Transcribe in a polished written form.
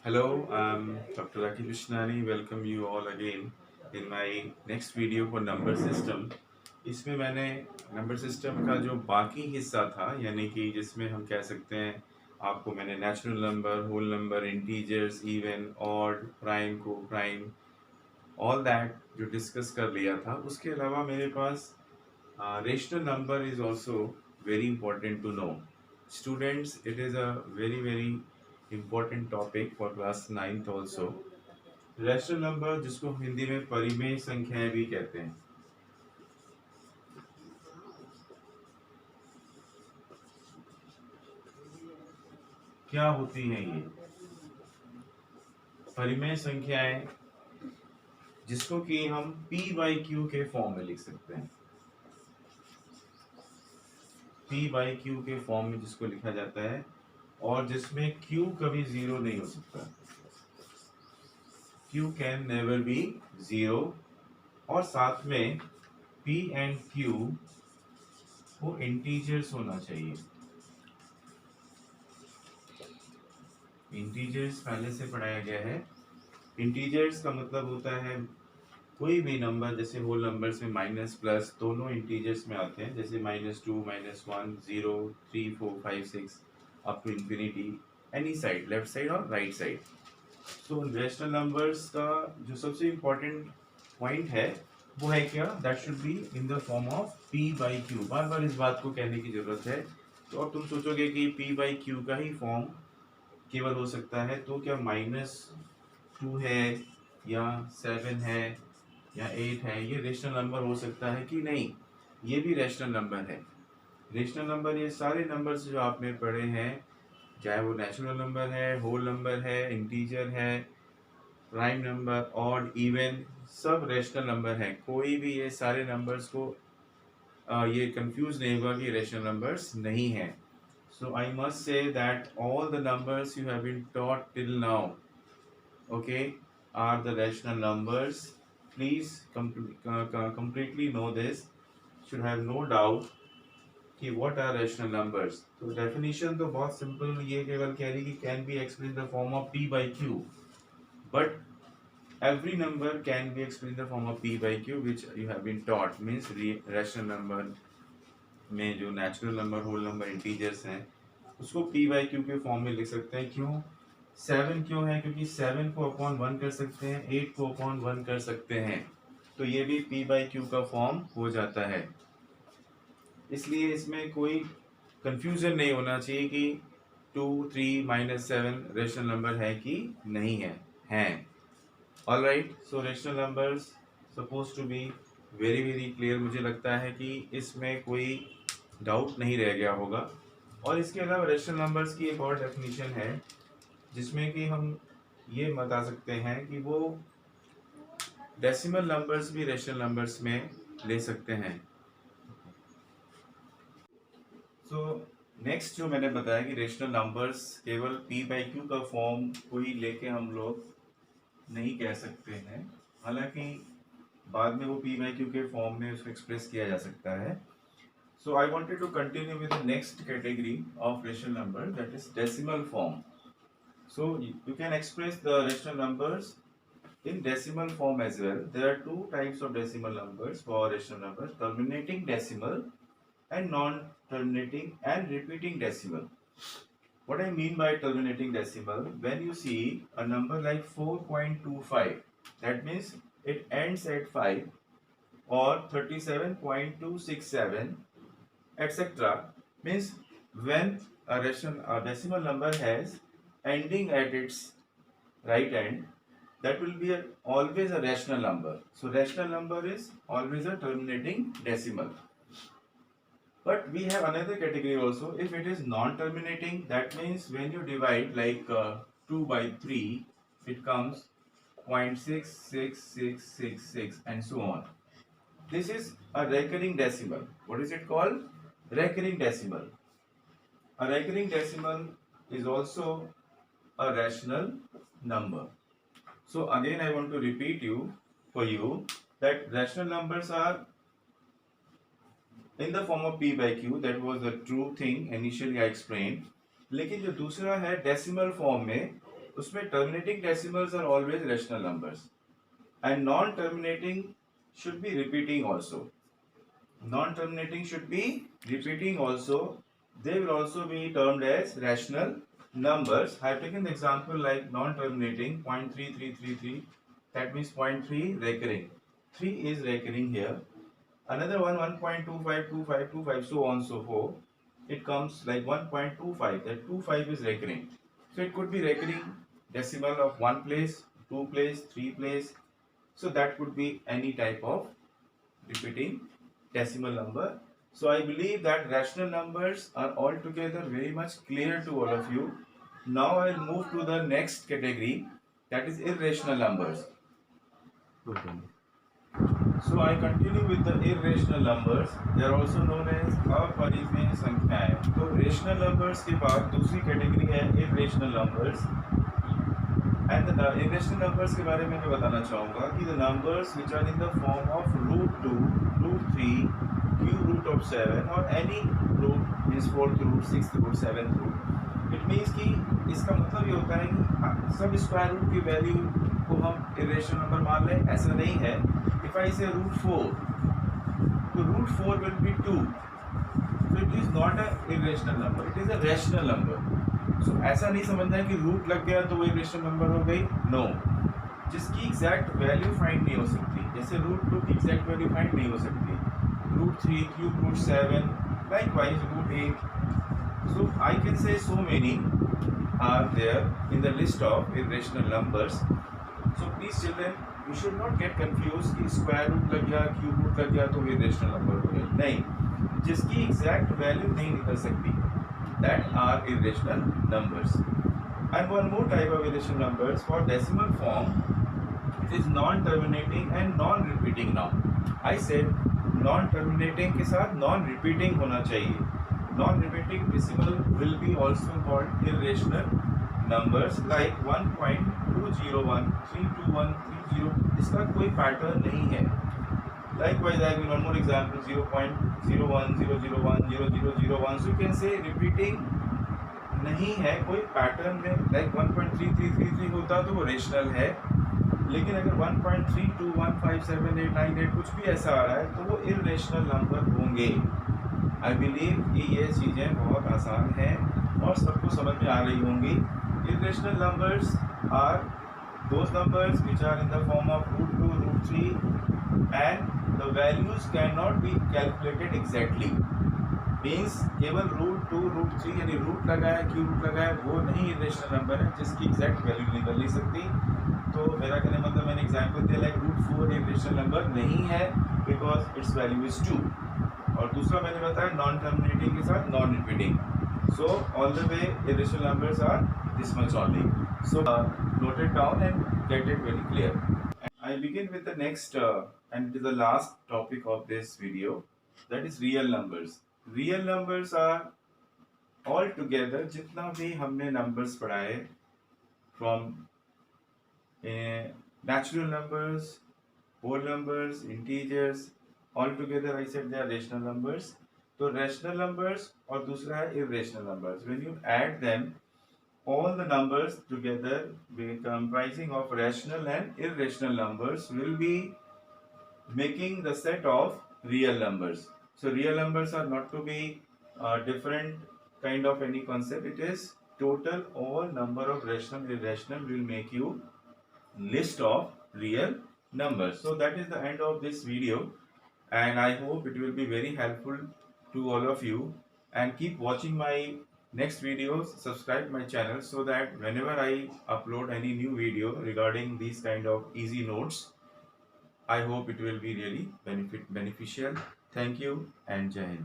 Hello, I'm Dr. Rakhi Vishnani. Welcome you all again in my next video for number system. इसमें मैंने number system का जो बाकी हिस्सा था, यानी कि जिसमें हम कह सकते हैं आपको मैंने natural number, whole number, integers, even, odd, prime, coprime, all that जो डिस्कस कर लिया था। उसके अलावा मेरे पास rational number is also very important to know students. It is a very important topic for class 9th also. Rational number, जिसको हिंदी में परिमेय संख्याएं भी कहते हैं, क्या होती हैं ये परिमेय संख्याएं, जिसको कि हम p बाई क्यू के फॉर्म में लिख सकते हैं. p बाई क्यू के फॉर्म में जिसको लिखा जाता है, और जिसमें q कभी जीरो नहीं हो सकता. q can never be zero. और साथ में p एंड q वो इंटीजर्स होना चाहिए. इंटीजर्स पहले से पढ़ाया गया है. इंटीजर्स का मतलब होता है कोई भी नंबर, जैसे होल नंबर्स में माइनस प्लस दोनों इंटीजर्स में आते हैं, जैसे -2, -1, 0, 3, 4, 5, 6 up to infinity, any side, left side और right side. So rational numbers का जो सबसे इम्पोर्टेंट पॉइंट है वो है क्या, that should be in the form of p by Q. बार बार इस बात को कहने की जरूरत है. तो अब तुम सोचोगे कि p बाई क्यू का ही फॉर्म केवल हो सकता है, तो क्या -2 है या 7 है या 8 है, ये रेशनल नंबर हो सकता है कि नहीं? ये भी रेशनल नंबर है. रेशनल नंबर ये सारे नंबर्स जो आपने पढ़े हैं, चाहे वो नेचुरल नंबर है, होल नंबर है, इंटीजर है, प्राइम नंबर, ऑड, इवन, सब रेशनल नंबर है. कोई भी ये सारे नंबर्स को ये कंफ्यूज नहीं होगा कि रेशनल नंबर्स नहीं है. So I must say that all the numbers you have been taught till now, okay, are the rational numbers. Please completely know this. Should have no doubt कि what are rational numbers. तो definition तो बहुत simple, ये केवल कह रही कि can be expressed in the form of p by q. But every number can be expressed in the form of p by q, which you have been taught. Means rational number में जो natural number, whole number, integers हैं, उसको p by q के form में लिख सकते हैं. क्यों 7 क्यों है? क्योंकि 7 को अपॉन 1 कर सकते हैं, 8 को अपॉन 1 कर सकते हैं, तो ये भी p बाई क्यू का फॉर्म हो जाता है. इसलिए इसमें कोई कंफ्यूजन नहीं होना चाहिए कि 2, 3, -7 रेशनल नंबर है कि नहीं है. हैं. All right. So rational numbers suppose to be very clear. मुझे लगता है कि इसमें कोई डाउट नहीं रह गया होगा. और इसके अलावा रेशनल नंबर्स की एक और डेफिनेशन है, जिसमें कि हम ये बता सकते हैं कि वो डेसिमल नंबर्स भी रेशनल नंबर्स में ले सकते हैं. सो नेक्स्ट जो मैंने बताया कि रेशनल नंबर्स केवल p बाई क्यू का फॉर्म कोई लेके हम लोग नहीं कह सकते हैं, हालांकि बाद में वो p बाई क्यू के फॉर्म में उसको एक्सप्रेस किया जा सकता है. So I wanted to continue with the next category of rational number, that is decimal form. So you can express the rational numbers in decimal form as well. There are two types of decimal numbers for rational numbers: terminating decimal and non-terminating and repeating decimal. What I mean by terminating decimal, when you see a number like 4.25, that means it ends at 5, or 37.267, etc., means when a decimal number has ending at its right end, that will be always a rational number. So rational number is always a terminating decimal. But we have another category also. If it is non-terminating, that means when you divide like 2 by 3, it comes 0.66666 and so on. This is a recurring decimal. What is it called? Recurring decimal. A recurring decimal is also a rational number. So again I want to repeat for you that rational numbers are in the form of p by q. That was the true thing initially I explained. लेकिन जो दूसरा है decimal form में, उसमें terminating decimals are always rational numbers and non-terminating should be repeating also. Non-terminating should be repeating also. They will also be termed as rational numbers. I have taken the example like non-terminating 0.3333. That means 0.3 recurring. 3 is recurring here. Another one 1.252525 so on so forth. It comes like 1.25. That 25 is recurring. So it could be recurring decimal of 1 place, 2 place, 3 place. So that could be any type of repeating decimal number. So I believe that rational numbers are altogether very much clear to all of you. Now I will move to the next category, that is irrational numbers. So I continue with the irrational numbers. They are also known as अपरिमेय संख्याएं. तो rational numbers के बाद दूसरी category है irrational numbers. And the irrational numbers के बारे में मैं बताना चाहूँगा कि the numbers which are in the form of root 2, root 3, cube root of 7 or any root means 4th root, 6th root, 7th root. It means कि इसका मतलब ये होता है कि सब स्क्वायर रूट की वैल्यू को हम irrational number मान लें, ऐसा नहीं है. If I say root 4, तो root 4 will be 2. So it is not a irrational number, it is a rational number. So, ऐसा नहीं समझना है कि रूट लग गया तो वो इरेशनल नंबर हो गई. नो, जिसकी एग्जैक्ट वैल्यू फाइंड नहीं हो सकती, जैसे रूट 2 की एग्जैक्ट वैल्यू फाइंड नहीं हो सकती, root 3, cube root 7, likewise root 8. So I can say so many are there in the list of irrational numbers. So please children, you should not get confuse कि square root लग गया, cube root लग गया तो irrational number हो गया. नहीं, जिसकी एग्जैक्ट वैल्यू नहीं निकल सकती, that are irrational numbers. And one more type of irrational numbers for decimal form, it is non-terminating and non-repeating. Now I said non-terminating के साथ non-repeating होना चाहिए. Non-repeating decimal will be also called irrational numbers like 1.201, 321, 30. इसका कोई pattern नहीं है. Likewise, I give one more example, 0.01, 001, 0001. So you can say repeating नहीं है कोई पैटर्न में. Like 1.3333 होता तो वो रेशनल है, लेकिन अगर 1.32157898 कुछ भी ऐसा आ रहा है तो वो इरेशनल नंबर होंगे. आई बिलीव कि ये चीज़ें बहुत आसान हैं और सबको समझ में आ रही होंगी. Irrational numbers are those numbers which are in the form of root 2, root 3 and the values cannot be calculated exactly. Means केवल root 2, root 3 यानी root लगा है, क्यूब रूट लगा है, वो नहीं irrational number है जिसकी exact value निकल नहीं सकती. तो मेरा कहने मतलब मैंने example दिया like root 4 irrational number नहीं है because its value is 2. और दूसरा मैंने बताया non terminating के साथ non repeating. So all the way irrational numbers are this much only. So note it down and get it very clear. I begin with the next and it is the last topic of this video, that is real numbers. Real numbers are all together जितना भी हमने numbers पढ़ाए from natural numbers, whole numbers, integers, all together I said they are rational numbers. तो rational numbers और दूसरा है irrational numbers. When you add them, all the numbers together comprising of rational and irrational numbers will be making the set of real numbers. So real numbers are not to be different kind of any concept. It is total all number of rational and irrational will make you list of real numbers. So that is the end of this video and I hope it will be very helpful to all of you. And keep watching my next videos, subscribe my channel so that whenever I upload any new video regarding these kind of easy notes, I hope it will be really beneficial. Thank you and Jai Hind.